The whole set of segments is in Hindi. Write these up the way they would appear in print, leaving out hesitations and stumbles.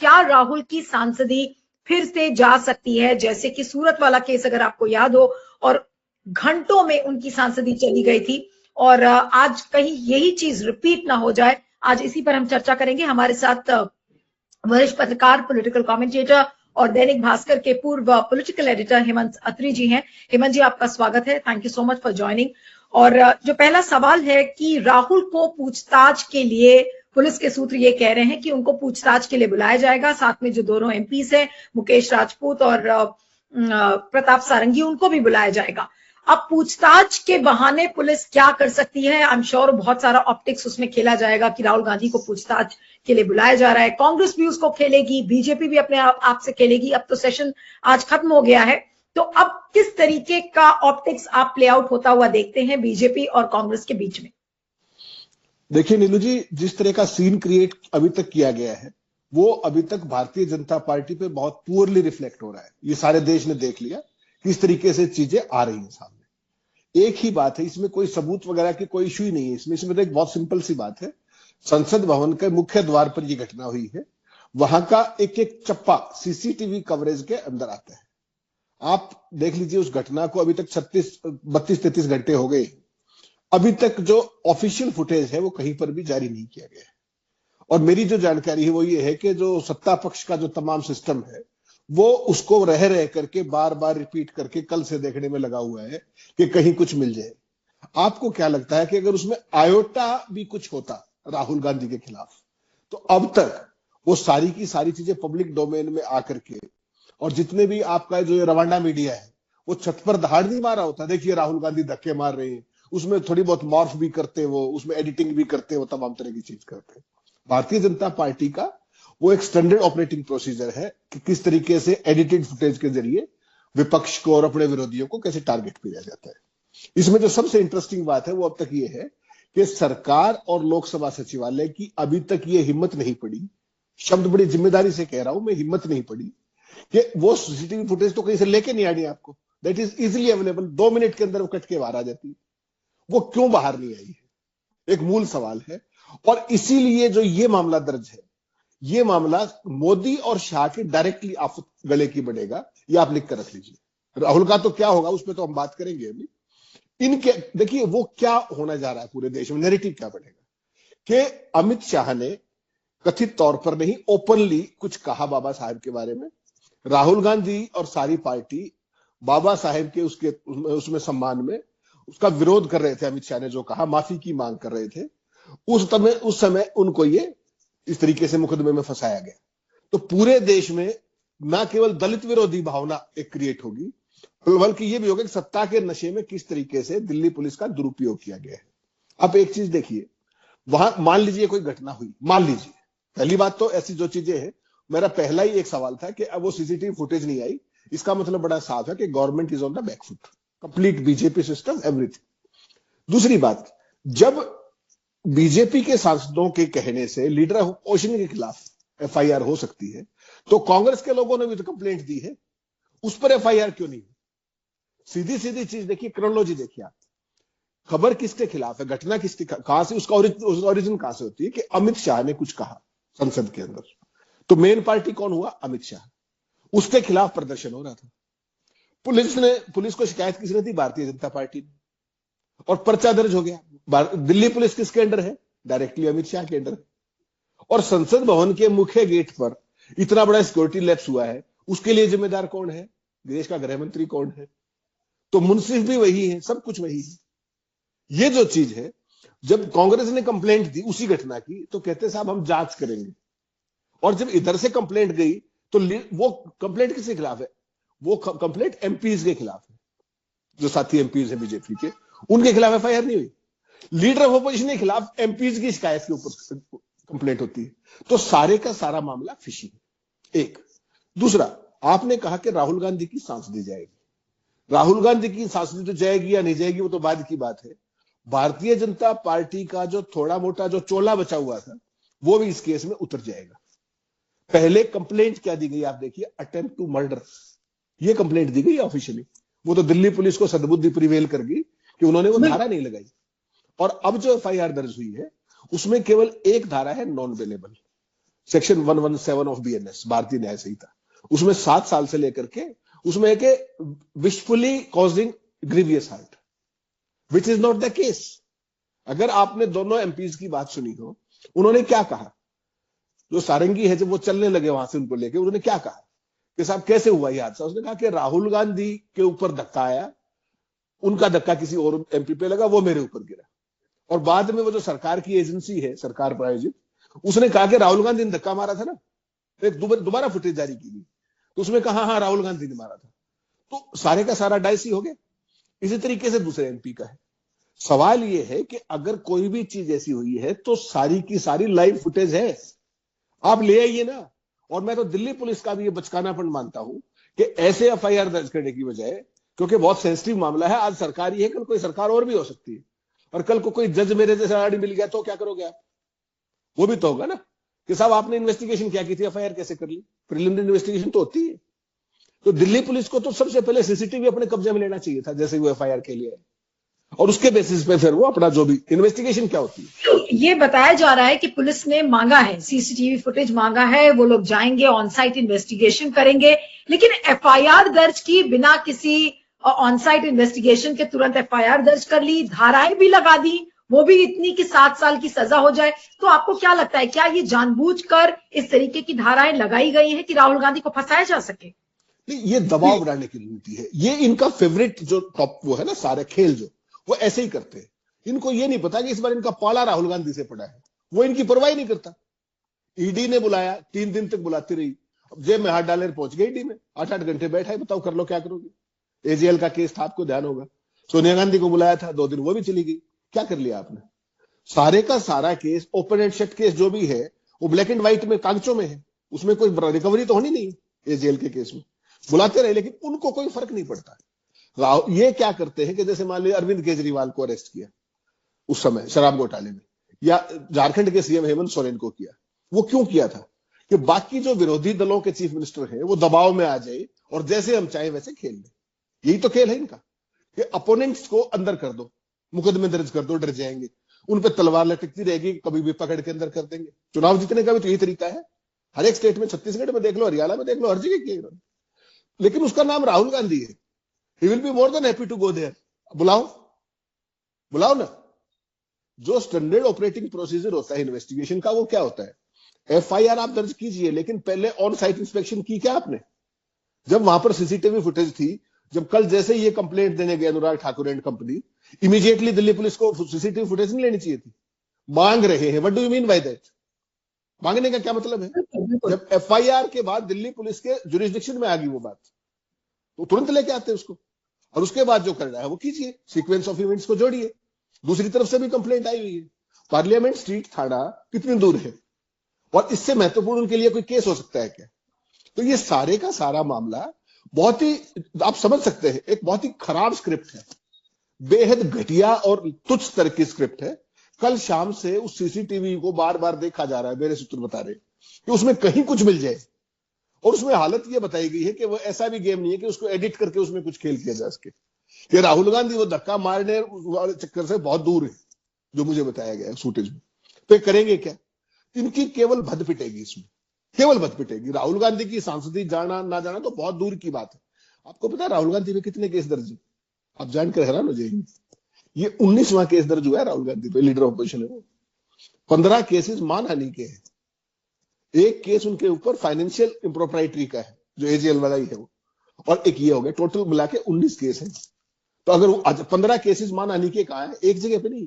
क्या राहुल की सांसदी फिर से जा सकती है? जैसे कि सूरत वाला केस अगर आपको याद हो, और घंटों में उनकी सांसदी चली गई थी, और आज कहीं यही चीज रिपीट ना हो जाए, आज इसी पर हम चर्चा करेंगे। हमारे साथ वरिष्ठ पत्रकार, पॉलिटिकल कमेंटेटर और दैनिक भास्कर के पूर्व पॉलिटिकल एडिटर हेमंत अत्री जी हैं। हेमंत जी, आपका स्वागत है। Thank you so much for joining. और जो पहला सवाल है कि राहुल को पूछताछ के लिए पुलिस के सूत्र ये कह रहे हैं कि उनको पूछताछ के लिए बुलाया जाएगा, साथ में जो दोनों एमपीस हैं, मुकेश राजपूत और प्रताप सारंगी, उनको भी बुलाया जाएगा। अब पूछताछ के बहाने पुलिस क्या कर सकती है? आई एम श्योर बहुत सारा ऑप्टिक्स उसमें खेला जाएगा कि राहुल गांधी को पूछताछ के लिए बुलाया जा रहा है, कांग्रेस भी उसको खेलेगी, बीजेपी भी अपने आप से खेलेगी। अब तो सेशन आज खत्म हो गया है, तो अब किस तरीके का ऑप्टिक्स आप प्ले आउट होता हुआ देखते हैं बीजेपी और कांग्रेस के बीच में? देखिए नीलू जी, जिस तरह का सीन क्रिएट अभी तक किया गया है वो अभी तक भारतीय जनता पार्टी पे बहुत पुअरली रिफ्लेक्ट हो रहा है। ये सारे देश ने देख लिया किस तरीके से चीजें आ रही हैं सामने। एक ही बात है, इसमें कोई सबूत वगैरह की कोई इश्यू ही नहीं है। इसमें तो एक बहुत सिंपल सी बात है, संसद भवन के मुख्य द्वार पर यह घटना हुई है, वहां का एक एक चप्पा सीसीटीवी कवरेज के अंदर आता है। आप देख लीजिए उस घटना को अभी तक 32-33 घंटे हो गए, अभी तक जो ऑफिशियल फुटेज है वो कहीं पर भी जारी नहीं किया गया है। और मेरी जो जानकारी है वो ये है कि जो सत्ता पक्ष का जो तमाम सिस्टम है वो उसको रह रह करके बार बार रिपीट करके कल से देखने में लगा हुआ है कि कहीं कुछ मिल जाए। आपको क्या लगता है कि अगर उसमें आयोटा भी कुछ होता राहुल गांधी के खिलाफ, तो अब तक वो सारी की सारी चीजें पब्लिक डोमेन में आकर के, और जितने भी आपका जो रवांडा मीडिया है वो छत पर दहाड़ नहीं मारा होता, देखिए राहुल गांधी धक्के मार रहे हैं, उसमें थोड़ी बहुत मॉर्फ भी करते, वो उसमें एडिटिंग भी करते, वो तमाम तरह की चीज करते। भारतीय जनता पार्टी का वो एक स्टैंडर्ड ऑपरेटिंग प्रोसीजर है कि किस तरीके से एडिटेड फुटेज के जरिए विपक्ष को और अपने विरोधियों को कैसे टारगेट किया जाता है। इसमें जो सबसे इंटरेस्टिंग बात है वो अब तक ये है कि सरकार और लोकसभा सचिवालय की अभी तक ये हिम्मत नहीं पड़ी, शब्द बड़ी जिम्मेदारी से कह रहा हूं मैं, हिम्मत नहीं पड़ी कि वो सीसीटीवी फुटेज तो कहीं से लेके नहीं आनी आपको, that is easily available, 2 minute के अंदर वो कट के बाहर आ जाती है। वो क्यों बाहर नहीं आई है, एक मूल सवाल है। और इसीलिए जो ये मामला दर्ज है, ये मामला मोदी और शाह के डायरेक्टली आप गले की बढ़ेगा, ये आप लिख कर रख लीजिए। राहुल का तो क्या होगा उस पर तो हम बात करेंगे अभी। इनके देखिए वो क्या होने जा रहा है पूरे देश में, नैरेटिव क्या बढ़ेगा कि अमित शाह ने कथित तौर पर नहीं ओपनली कुछ कहा बाबा साहेब के बारे में। राहुल गांधी और सारी पार्टी बाबा साहेब के उसमें सम्मान में उसका विरोध कर रहे थे। अमित शाह ने जो कहा, माफी की मांग कर रहे थे, उस समय उनको ये इस तरीके से मुकदमे में फंसाया गया। तो पूरे देश में ना केवल दलित विरोधी भावना एक क्रिएट होगी, बल्कि ये भी होगा कि सत्ता के नशे में किस तरीके से दिल्ली पुलिस का दुरुपयोग किया गया है। अब एक चीज देखिए, वहां मान लीजिए कोई घटना हुई, मान लीजिए, पहली बात तो ऐसी जो चीजें हैं, मेरा पहला ही एक सवाल था कि अब वो सीसीटीवी फुटेज नहीं आई, इसका मतलब बड़ा साफ है कि government is on the backfoot, complete BJP system, everything. दूसरी बात, जब बीजेपी के सांसदों के कहने से लीडर ऑफ अपोजिशन के खिलाफ एफआईआर हो सकती है, तो कांग्रेस के लोगों ने भी तो कंप्लेंट दी है, उस पर एफआईआर क्यों नहीं? सीधी सीधी चीज देखिए, क्रोनोलॉजी देखिए आप, खबर किसके खिलाफ है, घटना किसके, कहां से उसका ओरिजिन कहां से होती है कि अमित शाह ने कुछ कहा संसद के अंदर, तो मेन पार्टी कौन हुआ? अमित शाह। उसके खिलाफ प्रदर्शन हो रहा था, पुलिस को शिकायत किसने दी? भारतीय जनता पार्टी ने, और पर्चा दर्ज हो गया। दिल्ली पुलिस किसके अंडर है? डायरेक्टली अमित शाह के अंडर है। और संसद भवन के मुख्य गेट पर इतना बड़ा सिक्योरिटी लैप्स हुआ है, उसके लिए जिम्मेदार कौन है? देश का गृह मंत्री कौन है? तो मुंसिफ भी वही है, सब कुछ वही है। ये जो चीज है, जब कांग्रेस ने कंप्लेंट दी उसी घटना की, तो कहते साहब हम जांच करेंगे, और जब इधर से कंप्लेंट गई तो वो कंप्लेंट किसके खिलाफ है? वो कंप्लेंट एमपीज के खिलाफ है, जो साथी एमपीज है बीजेपी के, उनके खिलाफ एफआईआर नहीं हुई। लीडर ऑफ अपोजिशन के खिलाफ एमपीज की शिकायत के ऊपर कंप्लेंट होती है। तो सारे का सारा मामला फिशी है, एक। दूसरा, आपने कहा कि राहुल गांधी की सांसदी जाएगी। राहुल गांधी की सांसदी तो जाएगी या नहीं जाएगी वो तो बाद की बात है। भारतीय जनता पार्टी का जो थोड़ा मोटा जो चोला बचा हुआ था वो भी इस केस में उतर जाएगा। पहले कंप्लेंट क्या दी गई आप देखिए, अटेम्प्ट टू मर्डर, ये कंप्लेंट दी गई ऑफिशियली। वो तो दिल्ली पुलिस को सद्बुद्धि प्रिवेल कर गई कि उन्होंने वो धारा नहीं लगाई। और अब जो एफआईआर दर्ज हुई है उसमें केवल एक धारा है, non bailable. Section 117 of BNS, भारतीय न्याय संहिता, उसमें 7 साल से लेकर के उसमें है कि wishfully causing grievous hurt, which is not the case. अगर आपने दोनों एमपीज की बात सुनी हो, उन्होंने क्या कहा, जो सारंगी है जब वो चलने लगे वहां से उनको लेके, उन्होंने क्या कहा कि साहब कैसे हुआ ये हादसा? उसने कहा कि राहुल गांधी के ऊपर धक्का आया, उनका धक्का किसी और एमपी पे लगा, वो मेरे ऊपर गिरा। और बाद में वो जो सरकार की एजेंसी है, सरकार प्रायोजित, उसने कहा कि राहुल गांधी ने धक्का मारा था ना, एक दोबारा फुटेज जारी की गई, तो उसमें कहा हाँ राहुल गांधी ने मारा था। तो सारे का सारा डाइस ही हो गया। इसी तरीके से दूसरे एमपी का है। सवाल यह है कि अगर कोई भी चीज ऐसी हुई है तो सारी की सारी लाइव फुटेज है, आप ले आइए ना। और मैं तो दिल्ली पुलिस का भी ये बचकानापन मानता हूं कि ऐसे एफआईआर दर्ज करने की बजाय, क्योंकि बहुत सेंसिटिव मामला है, आज सरकार ही है, कल कोई सरकार और भी हो सकती है, और कल को कोई जज मेरे जैसा आदमी मिल गया तो क्या करोगे आप? वो भी तो होगा ना कि साहब आपने इन्वेस्टिगेशन क्या की थी, एफआईआर कैसे कर ली? प्रिलिमिनरी इन्वेस्टिगेशन तो होती है। तो दिल्ली पुलिस को तो सबसे पहले सीसीटीवी अपने कब्जे में लेना चाहिए था, जैसे वो एफआईआर के लिए, और उसके बेसिस पे फिर वो अपना जो भी इन्वेस्टिगेशन क्या होती है। तो ये बताया जा रहा है कि पुलिस ने मांगा है, सीसीटीवी फुटेज मांगा है, वो लोग जाएंगे ऑन साइट इन्वेस्टिगेशन करेंगे, लेकिन एफआईआर दर्ज की बिना किसी ऑन साइट इन्वेस्टिगेशन के तुरंत एफआईआर दर्ज कर ली, धाराएं भी लगा दी, वो भी इतनी कि 7 साल की सजा हो जाए। तो आपको क्या लगता है, क्या ये जानबूझकर इस तरीके की धाराएं लगाई गई हैं कि राहुल गांधी को फंसाया जा सके? नहीं, ये दबाव बनाने की नीति है। ये इनका फेवरेट जो टॉप वो है ना, सारे खेल जो वो ऐसे ही करते हैं। इनको ये नहीं पता कि इस बार इनका पाला राहुल गांधी से पड़ा है, वो इनकी परवाह नहीं करता। ईडी ने बुलाया, 3 दिन तक बुलाती रही, अब जेब में हाथ डाले पहुंच गई ईडी में, 8-8 घंटे बैठा है, बताओ कर लो क्या करोगे। एजेएल का केस था, आपको ध्यान होगा, सोनिया गांधी को बुलाया था, 2 दिन वो भी चली गई। क्या कर लिया आपने? सारे का सारा case, open and shut case जो भी है, वो ब्लैक एंड व्हाइट में, कागजों में है, उसमें कोई रिकवरी तो होनी नहीं एजेएल के केस में। बुलाते रहे, लेकिन उनको कोई फर्क नहीं पड़ता। ये क्या करते हैं कि जैसे मान लीजिए अरविंद केजरीवाल को अरेस्ट किया उस समय शराब घोटाले में, या झारखंड के सीएम हेमंत सोरेन को किया। वो क्यों किया था? कि बाकी जो विरोधी दलों के चीफ मिनिस्टर हैं वो दबाव में आ जाए और जैसे हम चाहे वैसे खेल लें। यही तो खेल है इनका कि अपोनेंट्स को अंदर कर दो, मुकदमे दर्ज कर दो, डर जाएंगे, उन पर तलवार लटकती रहेगी, कभी भी पकड़ के अंदर कर देंगे। चुनाव जीतने का भी तो यही तरीका है। हर एक स्टेट में, छत्तीसगढ़ में देख लो, हरियाणा में देख लो, हर जगह किया इन्होंने। लेकिन उसका नाम राहुल गांधी है। He will be more than happy to go there. बुलाओ, बुलाओ ना। जो स्टैंडर्ड ऑपरेटिंग प्रोसीजर होता है इन्वेस्टिगेशन का, वो क्या होता है? एफआईआर आप दर्ज कीजिए, लेकिन पहले ऑन साइट इंस्पेक्शन की क्या आपने? जब वहां पर सीसीटीवी फुटेज थी, जब कल जैसे ये कंप्लेंट देने गए Anurag Thakur and company, immediately Delhi police को सीसीटीवी फुटेज नहीं लेनी चाहिए थी? मांग रहे हैं, what do you mean by that? मांगने का क्या मतलब है? जब एफआईआर के बाद दिल्ली पुलिस के जुरिस्डिक्शन में आ गई वो बात, तो तुरंत लेके आते हैं उसको, और उसके बाद जो करना है वो कीजिए, सीक्वेंस ऑफ इवेंट्स को जोड़िए। दूसरी तरफ से भी कंप्लेंट आई हुई है, पार्लियामेंट स्ट्रीट थाना कितनी दूर है, और इससे महत्वपूर्ण उनके लिए कोई केस हो सकता है क्या? तो ये सारे का सारा मामला बहुत ही, आप समझ सकते हैं, एक बहुत ही खराब स्क्रिप्ट है, बेहद घटिया और तुच्छ स्तर की स्क्रिप्ट है। कल शाम से उस सीसीटीवी को बार बार देखा जा रहा है, मेरे सूत्र बता रहे कि उसमें कहीं कुछ मिल जाए, और उसमें हालत यह बताई गई है कि वो ऐसा भी गेम नहीं है कि उसको एडिट करके उसमें कुछ खेल किया जा सके। कि राहुल गांधी वो धक्का मारने वाले चक्कर से बहुत दूर है, जो मुझे बताया गया है फुटेज में। तो करेंगे क्या? इनकी केवल भद पिटेगी, इसमें केवल भद पिटेगी। राहुल गांधी की सांसदी जाना ना जाना तो बहुत दूर की बात है। आपको पता है राहुल गांधी पे कितने केस दर्ज है? आप जानकर हैरान हो जाएंगे। ये 19वां केस दर्ज हुआ है राहुल गांधी पे, लीडर ऑफ अपोजिशन है वो। 15 केसेस मानहानि के हैं, एक केस उनके ऊपर फाइनेंशियल इम्प्रोप्राइटरी का है, जो एजेएल वाला ही है वो, और एक ये हो गया, टोटल मिला के 19 केस है। तो अगर 15 केसेस मानहानि के कहा है, एक जगह पे नहीं,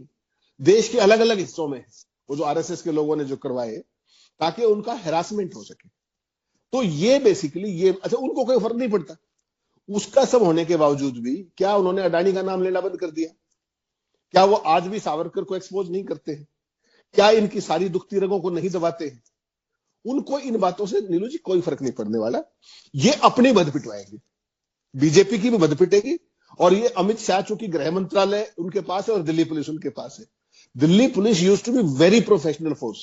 देश के अलग अलग हिस्सों में, वो जो आरएसएस के लोगों ने जो करवाए ताकि उनका हैरासमेंट हो सके। तो ये बेसिकली ये, अच्छा उनको कोई फर्क नहीं पड़ता। उसका सब होने के बावजूद भी क्या उन्होंने अडानी का नाम लेना बंद कर दिया? क्या वो आज भी सावरकर को एक्सपोज नहीं करते हैं? क्या इनकी सारी दुखती रगों को नहीं दबाते हैं? उनको इन बातों से नीलू जी कोई फर्क नहीं पड़ने वाला। ये अपनी बद पिटवाएंगे, बीजेपी की भी बद पिटेगी, और ये अमित शाह चूंकि गृह मंत्रालय उनके पास है और दिल्ली पुलिस उनके पास है। Delhi police used to be very professional force.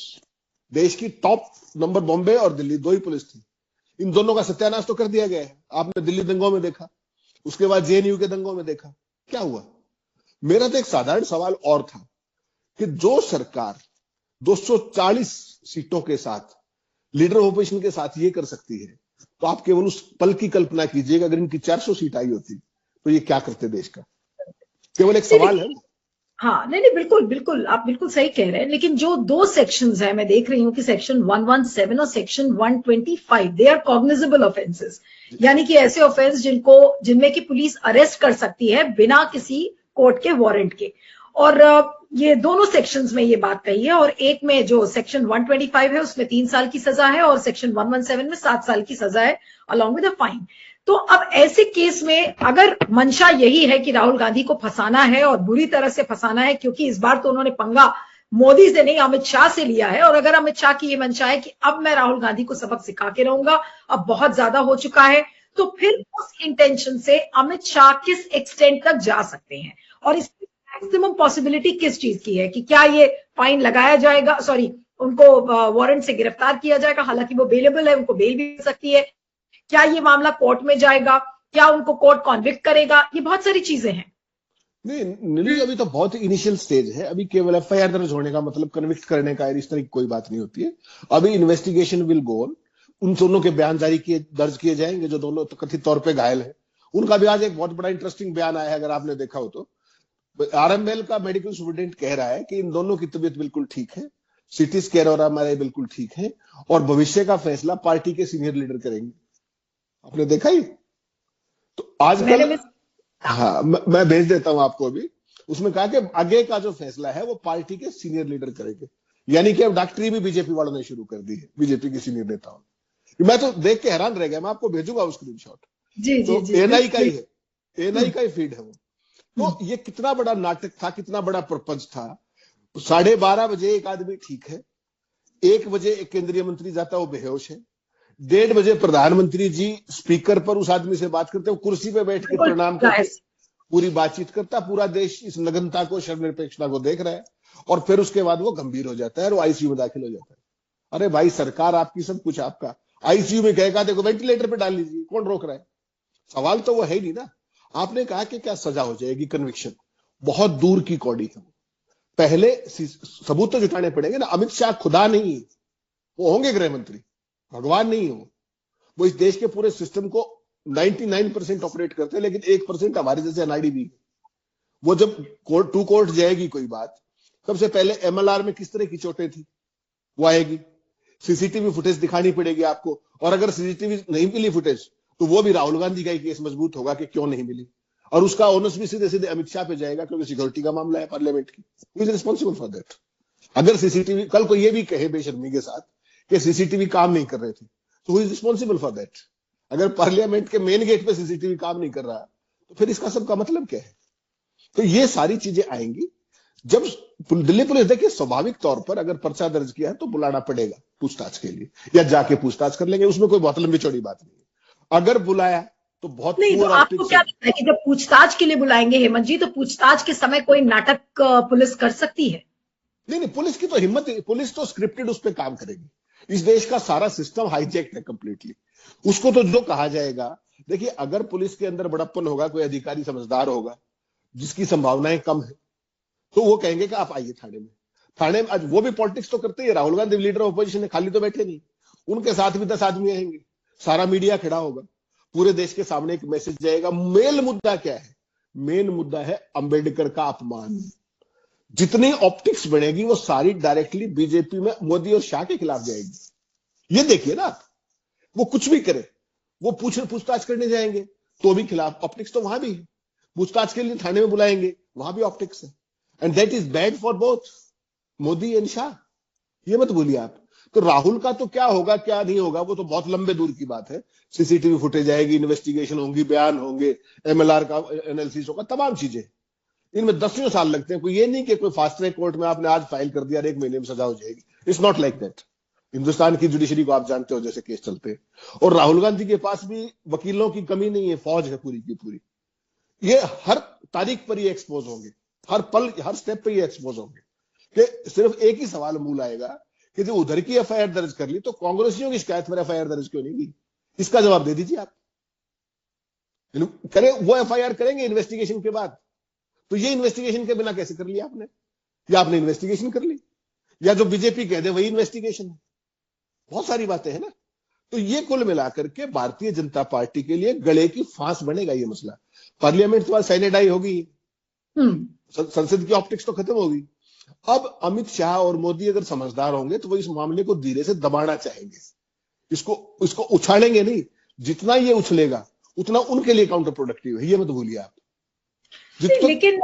देश की टॉप नंबर बॉम्बे और दिल्ली, 2 ही पुलिस थी। इन दोनों का सत्यानाश तो कर दिया गया है। आपने दिल्ली दंगों में देखा, उसके बाद जेएनयू के दंगों में देखा, क्या हुआ? मेरा तो एक साधारण सवाल और था कि जो सरकार 240 सीटों के साथ लीडर ऑफ ओपोजिशन के साथ ये कर सकती है, तो आप केवल उस पल की कल्पना कीजिएगा अगर इनकी 400 सीट आई होती तो ये क्या करते देश का। केवल एक नहीं, सवाल है। हाँ, नहीं नहीं, बिल्कुल बिल्कुल, आप बिल्कुल सही कह रहे हैं। लेकिन जो दो सेक्शंस है, मैं देख रही हूँ कि सेक्शन 117 और section 125, they are cognizable offences, यानी कि ऐसे ऑफेंस जिनमें कि पुलिस अरेस्ट कर सकती है बिना किसी कोर्ट के वारंट के। और ये दोनों सेक्शंस में ये बात कही है, और एक में जो सेक्शन 125 है उसमें 3 साल की सजा है, और सेक्शन 117 में 7 साल की सजा है अलॉन्ग विद अ फाइन। तो अब ऐसे केस में अगर मंशा यही है कि राहुल गांधी को फंसाना है और बुरी तरह से फंसाना है, क्योंकि इस बार तो उन्होंने पंगा मोदी से नहीं अमित शाह से लिया है, और अगर अमित शाह की ये मंशा है कि अब मैं राहुल गांधी को सबक सिखा के रहूंगा, अब बहुत ज्यादा हो चुका है, तो फिर उस इंटेंशन से अमित शाह किस एक्सटेंट तक जा सकते हैं, और इसकी मैक्सिमम पॉसिबिलिटी किस चीज की है कि क्या ये फाइन लगाया जाएगा, सॉरी, उनको वारंट से गिरफ्तार किया जाएगा, हालांकि वो बेलेबल है, उनको बेल भी मिल सकती है, क्या ये मामला कोर्ट में जाएगा, क्या उनको कोर्ट कॉन्विक्ट करेगा, ये बहुत सारी चीजें हैं। नहीं नीलू जी, अभी तो बहुत इनिशियल स्टेज है। अभी केवल एफआईआर दर्ज होने का मतलब कन्विक्ट करने का इस तरह की कोई बात नहीं होती है। अभी इन्वेस्टिगेशन विल गो ऑन। उन दोनों के बयान दर्ज किए जाएंगे जो दोनों तो कथित तौर पे घायल है। उनका भी आज एक बहुत बड़ा इंटरेस्टिंग बयान आया है, अगर आपने देखा हो तो। आरएमएल का मेडिकल स्टूडेंट कह रहा है कि इन दोनों की तबीयत बिल्कुल ठीक है, सीटी स्कैन और एमआरआई बिल्कुल ठीक है, और भविष्य का फैसला पार्टी के सीनियर लीडर करेंगे। आपने देखा ही तो आजकल। हाँ, मैं भेज देता हूं आपको अभी। उसमें कहा कि आगे का जो फैसला है वो पार्टी के सीनियर लीडर करेंगे, यानी कि अब डॉक्टरी भी बीजेपी वालों ने शुरू कर दी है, बीजेपी के सीनियर नेताओं ने। मैं तो देख के हैरान रह गया, मैं आपको भेजूंगा वो स्क्रीनशॉट। जी जी तो जी, एनआई का ही है, एनआई का ही फीड है वो। तो ये कितना बड़ा नाटक था, कितना बड़ा प्रपंच था। 12:30 बजे एक आदमी ठीक है, 1 बजे एक केंद्रीय मंत्री जाता है वो बेहोश है, 1:30 बजे प्रधानमंत्री जी स्पीकर पर उस आदमी से बात करते हैं, वो कुर्सी पे बैठ के प्रणाम करके पूरी बातचीत करता। पूरा देश इस नग्नता को, शर्मनिरपेक्षता को देख रहा है, और फिर उसके बाद वो गंभीर हो जाता है और वो आईसीयू में दाखिल हो जाता है। अरे भाई, सरकार आपकी, सब कुछ आपका, आईसीयू में कहेगा देखो वेंटिलेटर पे डाल लीजिए, कौन रोक रहा है? सवाल तो वो है ही नहीं ना। आपने कहा कि क्या सजा हो जाएगी, कन्विक्शन, बहुत दूर की कौड़ी है। पहले सबूत तो जुटाने पड़ेंगे ना। अमित शाह खुदा नहीं, वो होंगे गृह मंत्री, भगवान नहीं हो। वो इस देश के पूरे सिस्टम को 99% ऑपरेट करते हैं, लेकिन 1% हमारे जैसे एनआईडी भी। वो जब कोर्ट जाएगी कोई बात, सबसे पहले एमएलआर में किस तरह की चोटें थी वो आएगी, सीसीटीवी फुटेज दिखानी पड़ेगी आपको, और अगर सीसीटीवी नहीं मिली फुटेज तो वो भी राहुल गांधी का ही केस मजबूत होगा कि क्यों नहीं मिली, और उसका ओनस भी सीधे सीधे अमित शाह पे जाएगा, क्योंकि सिक्योरिटी का मामला है पार्लियामेंट की। Who is responsible for that? अगर सीसीटीवी कल को ये भी कहे बेशर्मी के साथ कि सीसीटीवी काम नहीं कर रहे थे, तो who is responsible for that? अगर पार्लियामेंट के मेन गेट पे सीसीटीवी काम नहीं कर रहा, तो फिर इसका सबका मतलब क्या है? तो ये सारी चीजें आएंगी जब दिल्ली पुलिस, देखिए स्वाभाविक तौर पर अगर पर्चा दर्ज किया है तो बुलाना पड़ेगा पूछताछ के लिए, या जाके पूछताछ कर लेंगे, उसमें कोई बहुत लंबी चौड़ी बात नहीं है। अगर बुलाया तो बहुत नहीं, तो आपको क्या लगता है कि जब पूछताछ के लिए बुलाएंगे हेमंत जी, तो पूछताछ के समय कोई नाटक पुलिस कर सकती है? नहीं, पुलिस की तो हिम्मत, पुलिस तो स्क्रिप्टेड उस पर काम करेगी। इस देश का सारा सिस्टम हाईजेक्ट है कंप्लीटली। उसको तो जो कहा जाएगा, देखिए अगर पुलिस के अंदर बड़प्पन होगा, कोई अधिकारी समझदार होगा जिसकी संभावनाएं कम है, तो वो कहेंगे कि आप आइए थाने में। थाने में आज वो भी पॉलिटिक्स तो करते ही, Rahul Gandhi leader of opposition है, खाली तो बैठे नहीं, उनके साथ भी 10 आदमी आएंगे, सारा मीडिया खड़ा होगा, पूरे देश के सामने एक मैसेज जाएगा। मेन मुद्दा क्या है? मेन मुद्दा है अंबेडकर का अपमान। जितनी ऑप्टिक्स बनेगी वो सारी डायरेक्टली बीजेपी में मोदी और शाह के खिलाफ जाएगी। ये देखिए ना आप, वो कुछ भी करे, वो पूछताछ करने जाएंगे तो भी खिलाफ, ऑप्टिक्स तो वहां भी है। पूछताछ के लिए थाने में बुलाएंगे, वहां भी ऑप्टिक्स है, and that is bad for both Modi and Shah. ये मत भूलिए आप। तो राहुल का तो क्या होगा क्या नहीं होगा वो तो बहुत लंबे दूर की बात है। सीसीटीवी फुटेज आएगी, इन्वेस्टिगेशन होंगी, बयान होंगे, एमएलआर का एनालिसिस होगा, तमाम चीजें। इनमें 10 साल लगते हैं। कोई ये नहीं कि कोई फास्ट ट्रैक कोर्ट में आपने आज फाइल कर दिया और 1 महीने में सजा हो जाएगी। It's not like that. Hindustan की जुडिशरी को आप जानते हो जैसे केस चलते हैं। और राहुल गांधी के पास भी वकीलों की कमी नहीं है, फौज है पूरी की पूरी। ये हर तारीख पर ये एक्सपोज होंगे, हर पल हर स्टेप पे ये एक्सपोज होंगे। कि सिर्फ एक ही सवाल मूल आएगा कि जो उधर की एफआईआर दर्ज कर ली तो कांग्रेसियों की शिकायत पर एफआईआर दर्ज क्यों नहीं की? इसका जवाब दे दीजिए आप। करें वो एफआईआर करेंगे इन्वेस्टिगेशन के बाद, तो ये इन्वेस्टिगेशन के बिना कैसे कर लिया आपने? या आपने इन्वेस्टिगेशन कर ली, या जो बीजेपी कह दे वही इन्वेस्टिगेशन है। बहुत सारी बातें हैं ना। तो ये कुल मिलाकर के भारतीय जनता पार्टी के लिए गले की फांस बनेगा ये मसला। पार्लियामेंट तो सैनिटाइज होगी, संसद की ऑप्टिक्स तो खत्म होगी। अब अमित शाह और मोदी अगर समझदार होंगे तो वो इस मामले को धीरे से दबाना चाहेंगे, इसको उछालेंगे नहीं। जितना ये उछलेगा उतना उनके लिए काउंटर प्रोडक्टिव है, ये मत भूलिए आप। लेकिन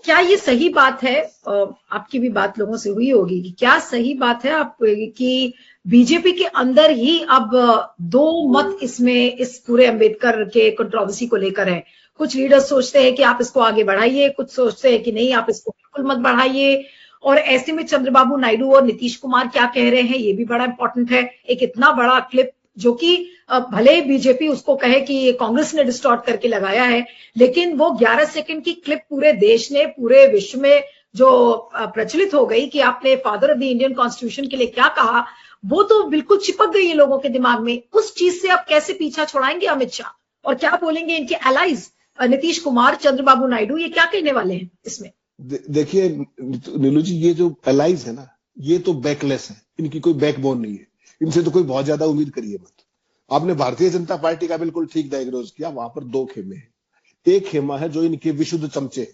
क्या ये सही बात है, आपकी भी बात लोगों से हुई होगी कि क्या सही बात है आप कि बीजेपी के अंदर ही अब दो मत इसमें इस पूरे अंबेडकर के कंट्रोवर्सी को लेकर है। कुछ लीडर्स सोचते हैं कि आप इसको आगे बढ़ाइए, कुछ सोचते हैं कि नहीं आप इसको बिल्कुल मत बढ़ाइए। और ऐसे में चंद्रबाबू नायडू और नीतीश कुमार क्या कह रहे हैं ये भी बड़ा इंपॉर्टेंट है। एक इतना बड़ा क्लिप जो कि भले ही बीजेपी उसको कहे कि ये कांग्रेस ने डिस्टॉर्ट करके लगाया है, लेकिन वो 11 सेकंड की क्लिप पूरे देश ने, पूरे विश्व में जो प्रचलित हो गई कि आपने father of the Indian constitution के लिए क्या कहा, वो तो बिल्कुल चिपक गई है लोगों के दिमाग में। उस चीज से आप कैसे पीछा छुड़ाएंगे अमित शाह, और क्या बोलेंगे इनके एलाइज नीतीश कुमार, चंद्रबाबू नायडू, ये क्या कहने वाले हैं इसमें? देखिए नीलू जी, ये जो एलाइज है ना, ये तो बैकलेस है, इनकी कोई बैकबोन नहीं है। इनसे तो कोई बहुत ज्यादा उम्मीद करिए मत। आपने भारतीय जनता पार्टी का बिल्कुल ठीक डायग्नोज किया। वहां पर दो खेमे हैं। एक खेमा है जो इनके विशुद्ध चमचे,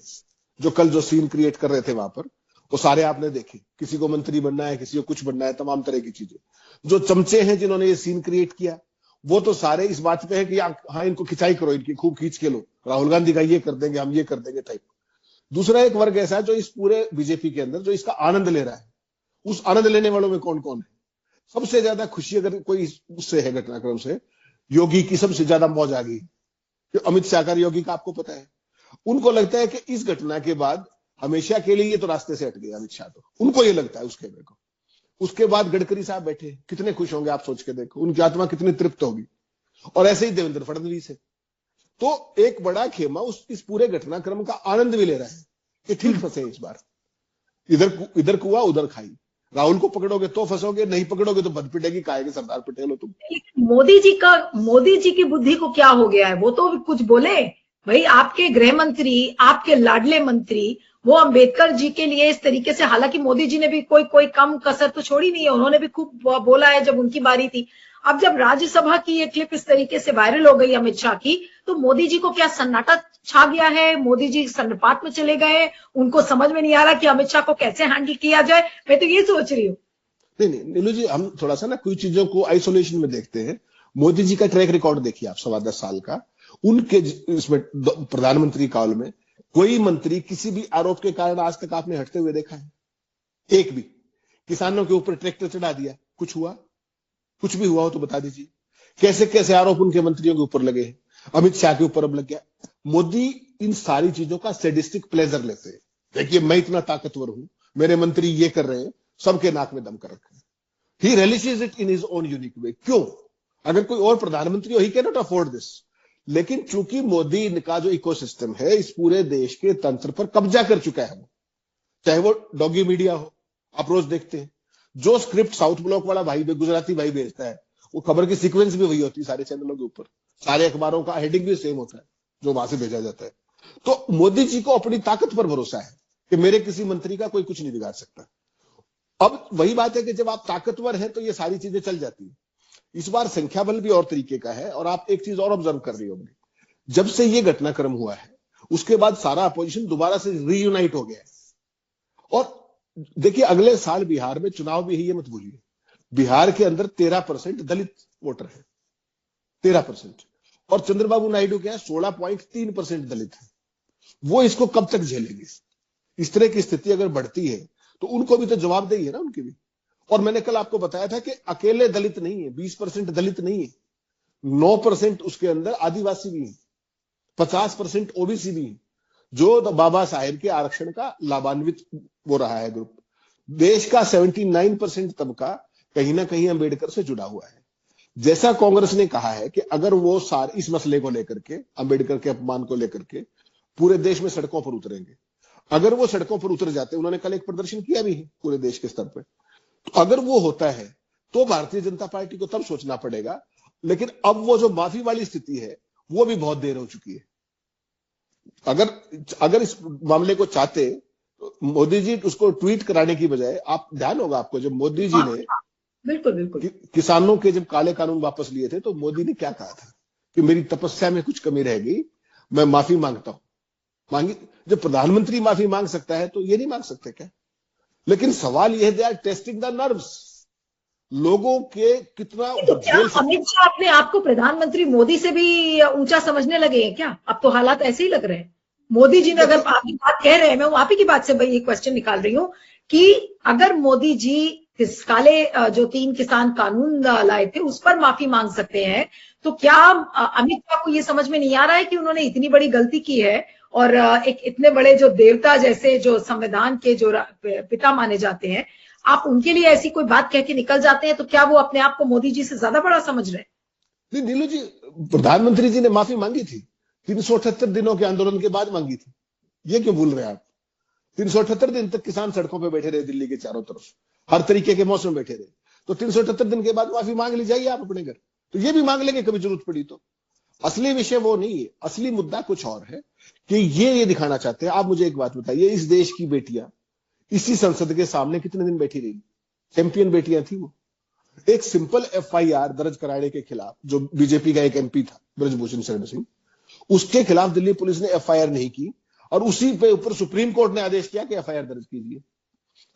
जो कल जो सीन क्रिएट कर रहे थे वहां पर, वो सारे आपने देखे। किसी को मंत्री बनना है, किसी को कुछ बनना है, तमाम तरह की चीजें। जो चमचे हैं जिन्होंने ये सीन क्रिएट किया, वो तो सारे इस बात पे है कि हाँ इनको खिंचाई करो, इनकी खूब खींच के लो, राहुल गांधी का ये कर देंगे, हम ये कर देंगे टाइप। दूसरा एक वर्ग ऐसा है जो इस पूरे बीजेपी के अंदर जो इसका आनंद ले रहा है। उस आनंद लेने वालों में कौन कौन है? सबसे ज्यादा खुशी अगर कोई उससे है घटनाक्रम से, योगी की सबसे ज्यादा मौज आ गई। अमित शाह का, योगी का आपको पता है। उनको लगता है कि इस घटना के बाद हमेशा के लिए ये तो रास्ते से हट गए अमित शाह। तो उनको ये लगता है उस खेमे को। उसके बाद गडकरी साहब बैठे, कितने खुश होंगे आप सोच के देखो, उनकी आत्मा कितनी तृप्त होगी। और ऐसे ही देवेंद्र फडणवीस है। तो एक बड़ा खेमा इस पूरे घटनाक्रम का आनंद भी ले रहा है कि ठीक फंसे इस बार, इधर कुआ उधर खाई। राहुल को पकड़ोगे तो फंसोगे, नहीं पकड़ोगे तो बद पिटेगी, कहेंगे सरदार पटेल हो तुम। मोदी जी की बुद्धि को क्या हो गया है? वो तो कुछ बोले भाई। आपके गृह मंत्री, आपके लाडले मंत्री, वो अंबेडकर जी के लिए इस तरीके से, हालांकि मोदी जी ने भी कोई कम कसर तो छोड़ी नहीं है, उन्होंने भी खूब बोला है जब उनकी बारी थी। अब जब राज्यसभा की ये क्लिप इस तरीके से वायरल हो गई अमित शाह की, तो मोदी जी को क्या सन्नाटा छा गया है? मोदी जी सन्नापात में चले गए, उनको समझ में नहीं आ रहा कि अमित शाह को कैसे हैंडल किया जाए। मैं तो ये सोच रही हूँ। नहीं नीलू जी, हम थोड़ा सा ना कुछ चीजों को आइसोलेशन में देखते हैं। मोदी जी का ट्रैक रिकॉर्ड देखिए आप, 10.25 साल का। उनके इसमें प्रधानमंत्री काल में कोई मंत्री किसी भी आरोप के कारण आज तक आपने हटते हुए देखा है? एक भी। किसानों के ऊपर ट्रैक्टर चढ़ा दिया, कुछ हुआ? कुछ भी हुआ हो तो बता दीजिए। कैसे कैसे आरोप उनके मंत्रियों के ऊपर लगे हैं। अमित शाह के ऊपर अब लग गया। मोदी इन सारी चीजों का सैडिस्टिक प्लेजर लेते हैं। देखिए मैं इतना ताकतवर हूं, मेरे मंत्री ये कर रहे हैं, सबके नाक में दम कर रखा है। He releases it in his own unique way. क्यों? अगर कोई और प्रधानमंत्री हो, he can not afford this. लेकिन चूंकि मोदी का जो इकोसिस्टम है इस पूरे देश के तंत्र पर कब्जा कर चुका है, वो चाहे वो डॉगी मीडिया हो, आप रोज देखते हैं जो स्क्रिप्ट साउथ ब्लॉक वाला भाई, गुजराती भाई भेजता है, वो खबर की सीक्वेंस भी वही होती है सारे चैनलों के ऊपर, सारे अखबारों का हेडिंग भी सेम होता है जो वहां से भेजा जाता है। तो मोदी जी को अपनी ताकत पर भरोसा है कि मेरे किसी मंत्री का कोई कुछ नहीं बिगाड़ सकता। अब वही बात है कि जब आप ताकतवर हैं तो ये सारी चीजें चल जाती है। इस बार संख्या बल भी और तरीके का है। और आप एक चीज और ऑब्जर्व कर रही होंगे, जब से ये घटनाक्रम हुआ है उसके बाद सारा अपोजिशन दोबारा से रीयूनाइट हो गया है। और देखिए अगले साल बिहार में चुनाव भी है, ये मत भूलिए। बिहार के अंदर 13% दलित वोटर है, 13%। और चंद्रबाबू नायडू क्या है, 16.3% दलित है। वो इसको कब तक झेलेंगे? इस तरह की स्थिति अगर बढ़ती है तो उनको भी तो जवाबदेही है ना, उनकी भी। और मैंने कल आपको बताया था कि अकेले दलित नहीं है, 20% दलित नहीं है, 9% उसके अंदर आदिवासी भी है, 50% ओबीसी भी है, जो बाबा साहेब के आरक्षण का लाभान्वित हो रहा है ग्रुप। देश का 79% तबका कहीं ना कहीं अंबेडकर से जुड़ा हुआ है। जैसा कांग्रेस ने कहा है कि अगर वो इस मसले को लेकर के, अंबेडकर के अपमान को लेकर के पूरे देश में सड़कों पर उतरेंगे, अगर वो सड़कों पर उतर जाते, उन्होंने कल एक प्रदर्शन किया भी है पूरे देश के स्तर पर, तो अगर वो होता है तो भारतीय जनता पार्टी को तब सोचना पड़ेगा। लेकिन अब वो जो माफी वाली स्थिति है वो भी बहुत देर हो चुकी है। अगर इस मामले को चाहते मोदी जी उसको ट्वीट कराने की बजाय, आप ध्यान होगा आपको, जब मोदी जी ने बिल्कुल बिल्कुल। किसानों के जब काले कानून वापस लिए थे तो मोदी ने क्या कहा था कि मेरी तपस्या में कुछ कमी रह गई, मैं माफी मांगता हूं। मांगी, जब प्रधानमंत्री माफी मांग सकता है तो ये नहीं मांग सकते क्या? लेकिन सवाल यह है, they are testing the nerves, लोगों के कितना तो वो क्या झेल सकते अमित हैं। शाह अपने आप को प्रधानमंत्री मोदी से भी ऊंचा समझने लगे हैं क्या? अब तो हालात ऐसे ही लग रहे हैं। मोदी जी ने, अगर देखिए, आपकी बात कह रहे हैं, मैं आप ही की बात से भाई ये क्वेश्चन निकाल रही हूँ कि अगर मोदी जी काले जो 3 किसान कानून लाए थे उस पर माफी मांग सकते हैं, तो क्या अमित शाह को ये समझ में नहीं आ रहा है कि उन्होंने इतनी बड़ी गलती की है और एक इतने बड़े जो देवता जैसे जो संविधान के जो पिता माने जाते हैं, आप उनके लिए ऐसी कोई बात कह के निकल जाते हैं, तो क्या वो अपने आप को मोदी जी से ज्यादा बड़ा समझ रहे हैं? नहीं नीलू जी, प्रधानमंत्री जी ने माफी मांगी थी, 378 दिनों के आंदोलन के बाद मांगी थी। ये क्यों भूल रहे हैं आप? 378 दिन तक किसान सड़कों पे बैठे रहे, दिल्ली के चारों तरफ हर तरीके के मौसम बैठे रहे। तो 378 दिन के बाद माफी मांग ली जाइए आप अपने घर, तो ये भी मांग लेंगे कभी जरूरत पड़ी तो। असली विषय वो नहीं है, असली मुद्दा कुछ और है कि ये दिखाना चाहते हैं। आप मुझे एक बात बताइए, इस देश की बेटियां इसी संसद के सामने कितने दिन बैठी रही? चैंपियन बेटियां थी वो। एक सिंपल एफआईआर दर्ज कराने के खिलाफ, जो बीजेपी का एक एमपी था ब्रजभूषण शरण सिंह, उसके खिलाफ दिल्ली पुलिस ने एफआईआर नहीं की और उसी पे ऊपर सुप्रीम कोर्ट ने आदेश किया कि एफआईआर दर्ज कीजिए।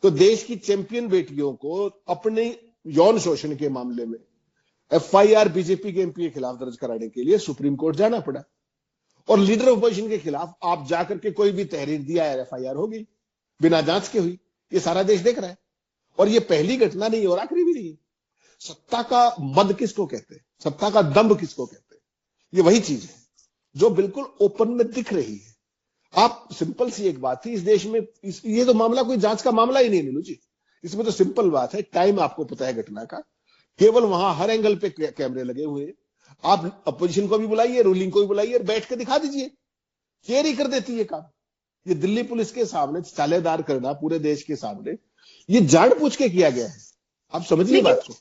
तो देश की चैंपियन बेटियों को अपने यौन शोषण के मामले में एफआईआर बीजेपी के एमपी के खिलाफ दर्ज कराने के लिए सुप्रीम कोर्ट जाना पड़ा। और लीडर ऑपोजिशन के खिलाफ आप जाकर के कोई भी तहरीर दिया है, एफआईआर होगी, बिना जांच के हुई। ये सारा देश देख रहा है। और ये पहली घटना नहीं और आखिरी भी नहीं। सत्ता का मद किसको कहते हैं, सत्ता का दंभ किसको कहते हैं? ये वही चीज है जो बिल्कुल ओपन में दिख रही है। आप सिंपल सी एक बात थी इस देश में, ये तो मामला कोई जांच का मामला ही नहीं नीलू जी। इसमें तो सिंपल बात है, टाइम आपको पता है घटना का, केवल वहां हर एंगल पे कैमरे लगे हुए हैं। आप अपोजिशन को भी बुलाइए, रूलिंग को भी बुलाइए और बैठ के दिखा दीजिए, केयर ही कर देती है काम। ये दिल्ली पुलिस के सामने सालेदार करना पूरे देश के सामने, ये जान पूछ के किया गया है। आप समझिए बात को।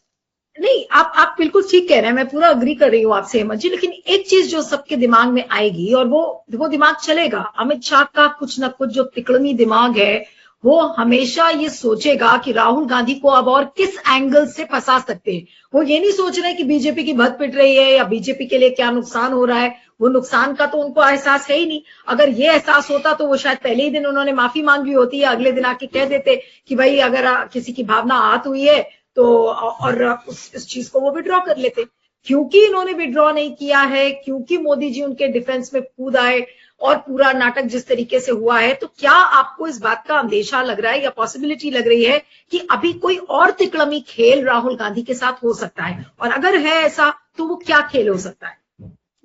नहीं, आप बिल्कुल ठीक कह रहे हैं, मैं पूरा अग्री कर रही हूँ आपसे हेमंत जी, लेकिन एक चीज जो सबके दिमाग में आएगी और वो दिमाग चलेगा, अमित शाह का कुछ ना कुछ जो तिकड़मी दिमाग है, वो हमेशा ये सोचेगा कि राहुल गांधी को अब और किस एंगल से फंसा सकते हैं। वो ये नहीं सोच रहे कि बीजेपी की भद पिट रही है या बीजेपी के लिए क्या नुकसान हो रहा है, वो नुकसान का तो उनको एहसास है ही नहीं। अगर ये एहसास होता तो वो शायद पहले ही दिन उन्होंने माफी मांगी होती है, अगले दिन आके कह देते कि भाई अगर किसी की भावना आहत हुई है तो, और इस चीज को वो विड्रॉ कर लेते। क्योंकि इन्होंने विड्रॉ नहीं किया है, क्योंकि मोदी जी उनके डिफेंस में कूद आए और पूरा नाटक जिस तरीके से हुआ है, तो क्या आपको इस बात का अंदेशा लग रहा है या पॉसिबिलिटी लग रही है कि अभी कोई और तिकड़मी खेल राहुल गांधी के साथ हो सकता है? और अगर है ऐसा तो वो क्या खेल हो सकता है?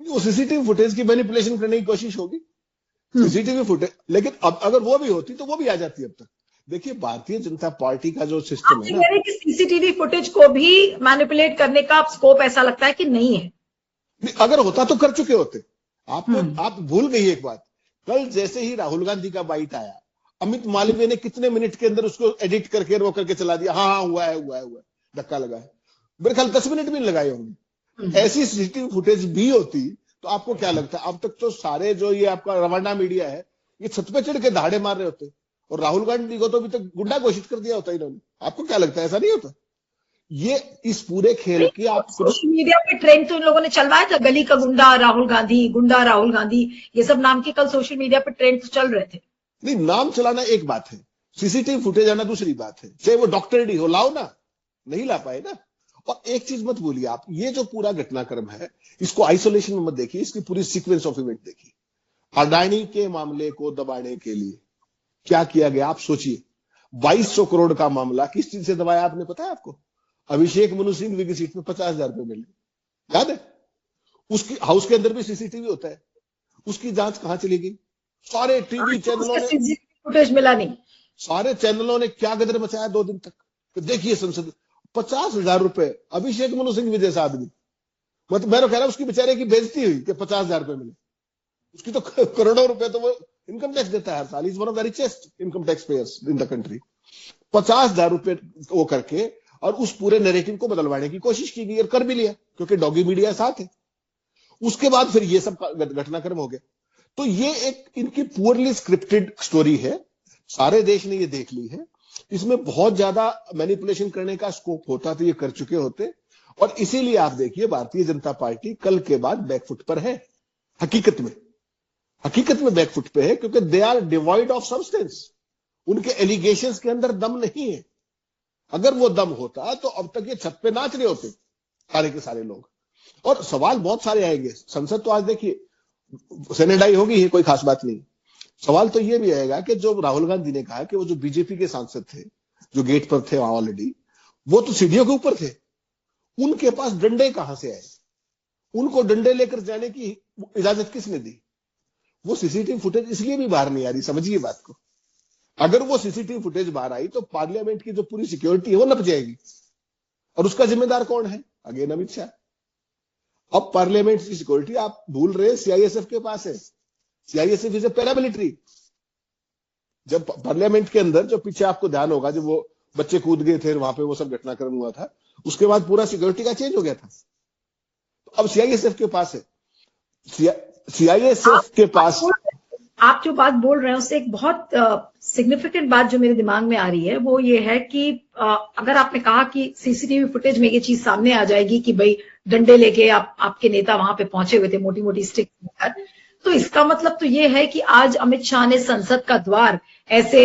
वो सीसीटीवी फुटेज की मैनिपुलेशन करने की कोशिश होगी, सीसीटीवी फुटेज। लेकिन अब अगर वो भी होती तो वो भी आ जाती अब तक। देखिए, भारतीय जनता पार्टी का जो सिस्टम है ना, कि सीसीटीवी फुटेज को भी मैनिपुलेट करने का स्कोप ऐसा लगता है कि नहीं है। अगर होता तो कर चुके होते। आप भूल गई एक बात, कल जैसे ही राहुल गांधी का बाइट आया, अमित मालवीय ने कितने मिनट के अंदर उसको एडिट करके रो करके चला दिया, हाँ हुआ है, धक्का लगा है। मेरे ख्याल 10 मिनट भी नहीं लगाए होंगे। ऐसी सीसीटीवी फुटेज भी होती तो आपको क्या लगता है, अब तक तो सारे जो ये आपका रवाना मीडिया है, ये छत पे चढ़ के दहाड़े मार रहे होते और राहुल गांधी को तो अभी तक गुंडा घोषित कर दिया होता इन्होंने। आपको क्या लगता है ऐसा नहीं होता? ये इस पूरे खेल की आप सोशल मीडिया पे ट्रेंड तो इन लोगों ने चलवाया था, गली का गुंडा राहुल गांधी, गुंडा राहुल गांधी, ये सब नाम के कल सोशल मीडिया पे ट्रेंड तो चल रहे थे। नहीं, नाम चलाना एक बात है, सीसीटीवी फुटेज आना दूसरी बात है। चाहे वो डॉक्टर डी हो, लाओ ना, नहीं ला पाए ना। और एक चीज मत बोलिए आप, ये जो पूरा घटनाक्रम है इसको आइसोलेशन में मत देखिए, इसकी पूरी सीक्वेंस ऑफ इवेंट देखिए। अडानी के मामले को दबाने के लिए क्या किया गया आप सोचिए। 2200 करोड़ का मामला किस चीज से दबाया आपने, पता है आपको? अभिषेक मनु सिंह विगी सीट में 50,000 रुपए मिले, याद है? उसकी हाउस के अंदर भी सीसीटीवी होता है, उसकी जांच कहां चली गई? सारे टीवी चैनलों ने, फुटेज मिला नहीं। सारे चैनलों ने क्या गदर मचाया 2 दिन तक। तो देखिए संसद, 50,000 रुपए अभिषेक मनु सिंह जैसा आदमी, मतलब मैं तो कह रहा हूं उसकी बेचारे की बेइज्जती हुई कि 50,000 रुपए मिले। उसकी तो करोड़ों रुपए तो वो इनकम टैक्स देता है हर साल। Is one of the richest income tax pairs in the country. 50,000 रुपए वो करके और उस पूरे नैरेटिव को बदलवाने की कोशिश की गई और कर भी लिया, क्योंकि डॉगी मीडिया साथ है। उसके बाद फिर ये सब घटनाक्रम हो गया। तो ये एक इनकी पुअरली स्क्रिप्टेड स्टोरी है, सारे देश ने ये देख ली है। इसमें बहुत ज्यादा मैनिपुलेशन करने का स्कोप होता तो ये कर चुके होते। और इसीलिए आप देखिए भारतीय जनता पार्टी कल के बाद बैकफुट पर है। हकीकत में बैकफुट पे है, क्योंकि they are devoid of substance. उनके एलिगेशंस के अंदर दम नहीं है। अगर वो दम होता तो अब तक ये छत पे नाच रहे होते सारे के सारे लोग। और सवाल बहुत सारे आएंगे। संसद तो आज देखिए सेनेटाइज होगी, है कोई खास बात नहीं। सवाल तो ये भी आएगा कि जो राहुल गांधी ने कहा कि वो जो बीजेपी के सांसद थे जो गेट पर थे वहां ऑलरेडी, वो तो सीढ़ियों के ऊपर थे, उनके पास डंडे कहां से आए? उनको डंडे लेकर जाने की इजाजत किसने दी? वो सीसीटीवी फुटेज इसलिए भी बाहर नहीं आ रही, समझिए बात को। अगर वो सीसीटीवी फुटेज बाहर आई तो पार्लियामेंट की जो पूरी सिक्योरिटी है वो नप जाएगी। और उसका जिम्मेदार कौन है? अगेन अमित शाह। अब पार्लियामेंट की सिक्योरिटी आप भूल रहे, सीआईएसएफ के पास है। CISF is a paramilitary. जब पार्लियामेंट के अंदर, जो पीछे आपको ध्यान होगा, जब वो बच्चे कूद गए थे वहां पे, वो सब घटनाक्रम हुआ था, उसके बाद पूरा सिक्योरिटी का चेंज हो गया था। तो अब सीआईएसएफ के पास है। सीआईएसएफ के पास आप जो बात बोल रहे हैं उससे एक बहुत सिग्निफिकेंट बात जो मेरे दिमाग में आ रही है वो ये है कि अगर आपने कहा कि सीसीटीवी फुटेज में ये चीज सामने आ जाएगी कि भाई डंडे लेके आपके नेता वहां पे पहुंचे हुए थे मोटी मोटी स्टिक लेकर, तो इसका मतलब तो ये है कि आज अमित शाह ने संसद का द्वार ऐसे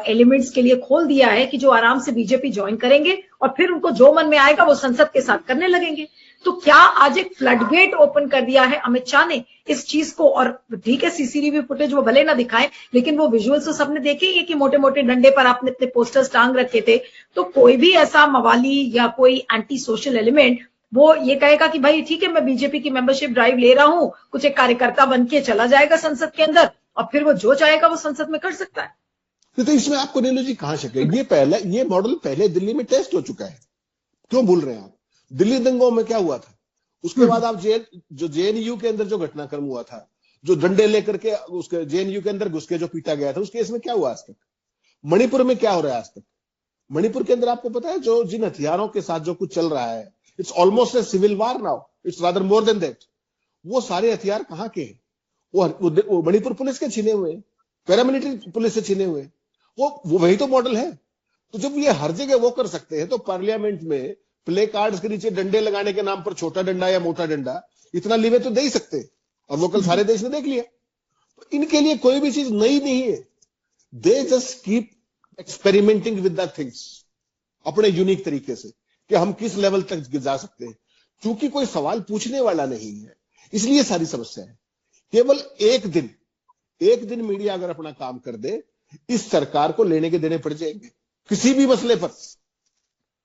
एलिमेंट्स के लिए खोल दिया है कि जो आराम से बीजेपी ज्वाइन करेंगे और फिर उनको जो मन में आएगा वो संसद के साथ करने लगेंगे। तो क्या आज एक फ्लडगेट ओपन कर दिया है अमित शाह ने इस चीज को? और ठीक है, सीसीटीवी फुटेज वो भले ना दिखाएं, लेकिन वो विजुअल्स तो सबने देखे ही है कि मोटे मोटे डंडे पर आपने अपने पोस्टर्स टांग रखे थे। तो कोई भी ऐसा मवाली या कोई एंटी सोशल एलिमेंट वो ये कहेगा कि भाई ठीक है, मैं बीजेपी की मेंबरशिप ड्राइव ले रहा हूं, कुछ एक कार्यकर्ता बन के चला जाएगा संसद के अंदर और फिर वो जो चाहेगा वो संसद में कर सकता है। तो इसमें आपको नीलू जी कहां शक है? ये मॉडल पहले दिल्ली में टेस्ट हो चुका है। क्यों भूल रहे हैं आप? दिल्ली दंगों में क्या हुआ था? उसके बाद आप जो जेएनयू के अंदर जो घटनाक्रम हुआ था, जो डंडे लेकर के उसके जेएनयू के अंदर घुस के जो पीटा गया था, उस केस में क्या हुआ आज तक? मणिपुर में क्या हो रहा है आज तक? मणिपुर के अंदर आपको पता है जो जिन हथियारों के साथ जो कुछ चल रहा है, it's almost a civil war now, it's rather more than that. वो सारे हथियार कहां के हैं? वो मणिपुर पुलिस के छीने हुए, पैरामिलिट्री पुलिस से छीने हुए। वो वही तो मॉडल है। तो जब ये हर जगह वो कर सकते हैं तो पार्लियामेंट में प्ले कार्ड्स के नीचे डंडे लगाने के नाम पर छोटा डंडा या मोटा डंडा इतना लीवे तो दे ही सकते। और वो कल सारे देश ने देख लिया। तो इनके लिए कोई भी चीज नई नहीं है। They just keep experimenting with the things अपने यूनिक तरीके से कि हम किस लेवल तक जा सकते हैं। क्योंकि कोई सवाल पूछने वाला नहीं है, इसलिए सारी समस्या है। केवल एक दिन मीडिया अगर अपना काम कर दे, इस सरकार को लेने के देने पड़ जाएंगे किसी भी मसले पर।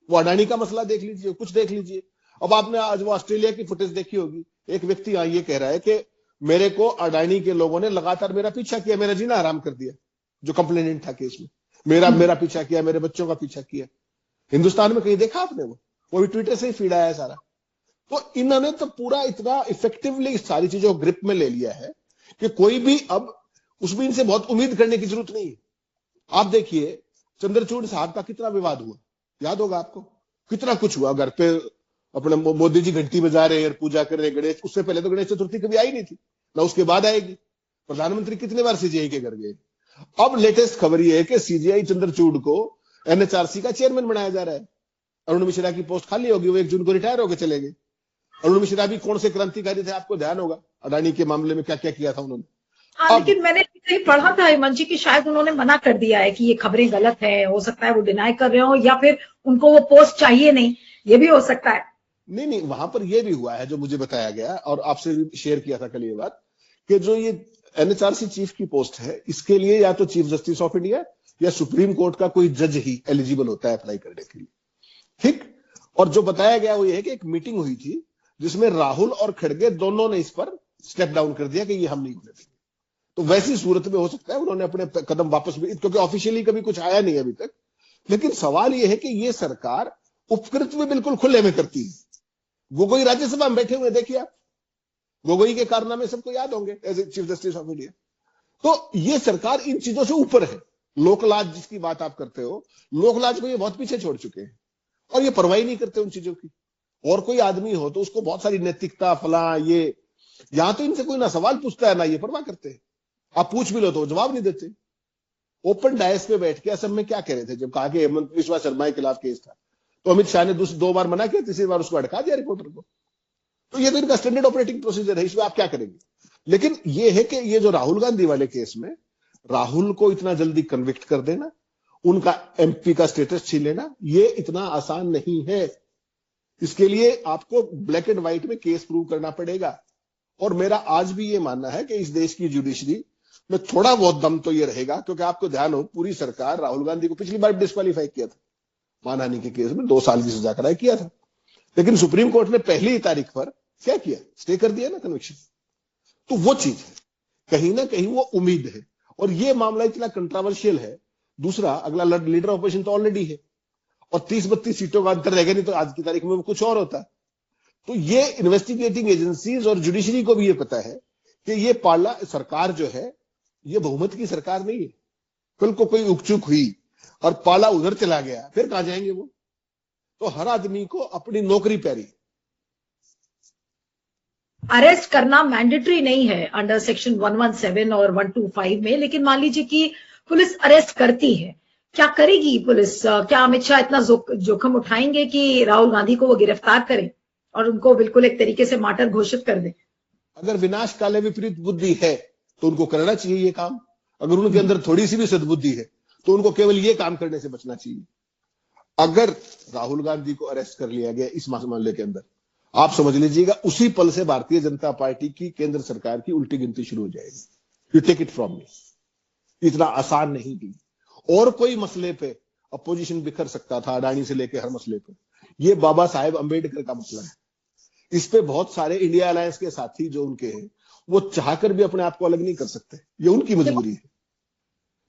वो अडानी का मसला देख लीजिए, कुछ देख लीजिए। अब आपने आज वो ऑस्ट्रेलिया की फुटेज देखी होगी। एक व्यक्ति ये कह रहा है कि मेरे को अडानी के लोगों ने लगातार मेरा पीछा किया, मेरा जीना हराम कर दिया। जो कंप्लेनेंट था केस में, मेरा पीछा किया, मेरे बच्चों का पीछा किया। हिंदुस्तान में कहीं देखा आपने? वो भी ट्विटर से ही फीड आया है सारा। तो इन्होंने तो पूरा इतना इफेक्टिवली सारी चीजों को ग्रिप में ले लिया है कि कोई भी अब उसमें इनसे बहुत उम्मीद करने की जरूरत नहीं है। आप देखिए चंद्रचूड़ साहब का कितना विवाद हुआ, याद होगा आपको? कितना कुछ हुआ। घर पे अपने मोदी जी घंटी बजा रहे हैं, पूजा कर रहे हैं गणेश। उससे पहले तो गणेश चतुर्थी कभी आई नहीं थी, ना उसके बाद आएगी। प्रधानमंत्री कितने बार सीजीआई के घर गए। अब लेटेस्ट खबर यह है कि सीजीआई चंद्रचूड़ को एनएचआरसी का चेयरमैन बनाया जा रहा है। अरुण मिश्रा की पोस्ट खाली होगी, वो 1 जून को रिटायर होकर चले गए। अरुण मिश्रा भी कौन से क्रांतिकारी थे, आपको ध्यान होगा अडानी के मामले में क्या क्या किया था उन्होंने। लेकिन मैंने कहीं पढ़ा था हेमंत जी की शायद उन्होंने मना कर दिया है कि ये खबरें गलत है। हो सकता है वो डिनाई कर रहे हो या फिर उनको वो पोस्ट चाहिए नहीं, ये भी हो सकता है। नहीं, वहां पर ये भी हुआ है जो मुझे बताया गया और आपसे भी शेयर किया था कल ये बात, कि जो ये एनएचआरसी चीफ की पोस्ट है, इसके लिए या तो चीफ जस्टिस ऑफ इंडिया या सुप्रीम कोर्ट का कोई जज ही एलिजिबल होता है अप्लाई करने के लिए। ठीक। और जो बताया गया वो ये है कि एक मीटिंग हुई थी जिसमें राहुल और खड़गे दोनों ने इस पर स्टेप डाउन कर दिया कि ये हम नहीं होने देंगे। तो वैसी सूरत में हो सकता है उन्होंने अपने कदम वापस भी, क्योंकि ऑफिशियली कभी कुछ आया नहीं अभी तक। लेकिन सवाल यह है कि ये सरकार उपकृत में बिल्कुल खुले में करती है। गोगोई राज्यसभा में बैठे हुए देखिए आप, गोगोई के कारनामे सबको याद होंगे as a chief justice of India. तो ये सरकार इन चीजों से ऊपर है। लोकलाज जिसकी बात आप करते हो, लोकलाज को ये बहुत पीछे छोड़ चुके हैं और ये परवाह नहीं करते उन चीजों की। और कोई आदमी हो तो उसको बहुत सारी नैतिकता फला ये, यहां तो इनसे कोई ना सवाल पूछता है ना ये परवाह करते हैं। आप पूछ भी लो तो जवाब नहीं देते। ओपन डायस पे बैठ के असम में क्या कह रहे थे जब कहा कि हेमंत बिस्वा शर्मा के खिलाफ केस था, तो अमित शाह ने 2 बार मना किया, तीसरी बार उसको अटका दिया रिपोर्टर को। तो ये तो इनका स्टैंडर्ड ऑपरेटिंग प्रोसीजर है, इसमें आप क्या करेंगे। लेकिन ये है कि ये जो राहुल गांधी वाले केस में राहुल को इतना जल्दी कन्विक्ट कर देना, उनका एमपी का स्टेटस छीन लेना, ये इतना आसान नहीं है। इसके लिए आपको ब्लैक एंड व्हाइट में केस प्रूव करना पड़ेगा। और मेरा आज भी ये मानना है कि इस देश की जुडिशरी में थोड़ा बहुत दम तो ये रहेगा, क्योंकि आपको ध्यान हो पूरी सरकार राहुल गांधी को पिछली बार डिस्क्वालीफाई किया था मानहानि के केस में, 2 साल की सजा कराई किया था, लेकिन सुप्रीम कोर्ट ने पहली तारीख पर क्या किया, स्टे कर दिया ना कन्विक्शन। तो वो चीज है, कहीं ना कहीं वो उम्मीद है। और ये मामला इतना कंट्रोवर्शियल है। दूसरा, अगला लीडर ऑपोजिशन तो ऑलरेडी है और 30-32 सीटों का अंतर रहेगा, नहीं तो आज की तारीख में वो कुछ और होता। तो ये इन्वेस्टिगेटिंग एजेंसीज और जुडिशरी को भी ये पता है कि ये पार्ला सरकार जो है ये बहुमत की सरकार नहीं है। कल को कोई उकचुक हुई और पाला उधर चला गया, फिर कहां जाएंगे वो। तो हर आदमी को अपनी नौकरी प्यारी। अरेस्ट करना मैंडेटरी नहीं है अंडर सेक्शन 117 और 125 में, लेकिन मान लीजिए कि पुलिस अरेस्ट करती है, क्या करेगी पुलिस? क्या अमित शाह इतना जोखिम उठाएंगे कि राहुल गांधी को वो गिरफ्तार करें और उनको बिल्कुल एक तरीके से मार्टर घोषित कर दें? अगर विनाश काले विपरीत बुद्धि है तो उनको करना चाहिए ये काम। अगर उनके अंदर थोड़ी सी भी सद्बुद्धि है तो उनको केवल ये काम करने से बचना चाहिए। अगर राहुल गांधी को अरेस्ट कर लिया गया इस मामले के अंदर, आप समझ लीजिएगा उसी पल से भारतीय जनता पार्टी की केंद्र सरकार की उल्टी गिनती शुरू हो जाएगी। You take it from me, इतना आसान नहीं थी। और कोई मसले पे अपोजिशन बिखर सकता था, अडानी से लेकर हर मसले पे। ये बाबा साहेब अंबेडकर का मसला है। इस पे बहुत सारे इंडिया अलायंस के साथी जो उनके हैं वो चाहकर भी अपने आप को अलग नहीं कर सकते, ये उनकी मजबूरी है।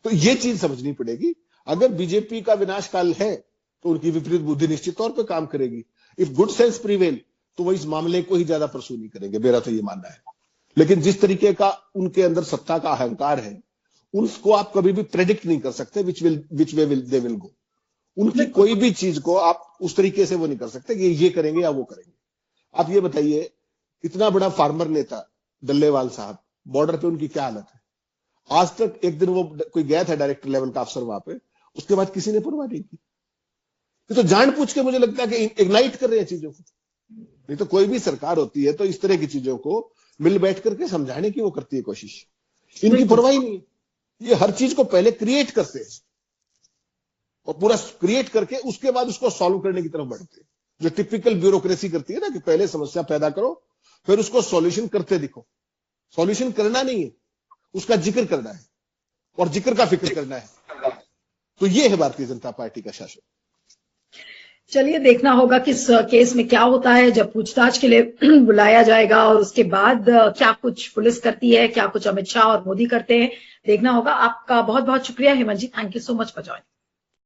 तो ये चीज समझनी पड़ेगी। अगर बीजेपी का विनाशकाल है तो उनकी विपरीत बुद्धि निश्चित तौर पर काम करेगी। इफ गुड सेंस प्रिवेल तो वो इस मामले को ही ज्यादा परसू नहीं करेंगे, मेरा तो ये मानना है। लेकिन जिस तरीके का उनके अंदर सत्ता का अहंकार है उसको आप कभी भी प्रेडिक्ट नहीं कर सकते विच वे दे विल गो। उनकी कोई भी चीज को आप उस तरीके से वो नहीं कर सकते कि ये करेंगे या वो करेंगे। आप ये बताइए, इतना बड़ा फार्मर नेता डल्लेवाल साहब, बॉर्डर पे उनकी क्या हालत है। आज तक एक दिन वो कोई गया था डायरेक्टर लेवल का अफसर वहां पे, उसके बाद किसी ने परवाह नहीं की। ये तो जान पूछ के मुझे लगता है कि इग्नाइट कर रहे हैं चीजों को। नहीं तो कोई भी सरकार होती है तो इस तरह की चीजों को मिल बैठ करके समझाने की वो करती है कोशिश। इनकी परवाह ही नहीं, ये हर चीज को पहले क्रिएट करते हैं और पूरा क्रिएट करके उसके बाद उसको सॉल्व करने की तरफ बढ़ते हैं। जो टिपिकल ब्यूरोक्रेसी करती है ना कि पहले समस्या पैदा करो फिर उसको सॉल्यूशन करते दिखो। सॉल्यूशन करना नहीं है, उसका जिक्र करना है और जिक्र का फिक्र करना है। तो ये है भारतीय जनता पार्टी का शासन। चलिए देखना होगा कि इस केस में क्या होता है जब पूछताछ के लिए बुलाया जाएगा और उसके बाद क्या कुछ पुलिस करती है, क्या कुछ अमित शाह और मोदी करते हैं, देखना होगा। आपका बहुत बहुत शुक्रिया Hemant ji, thank you so much for joining.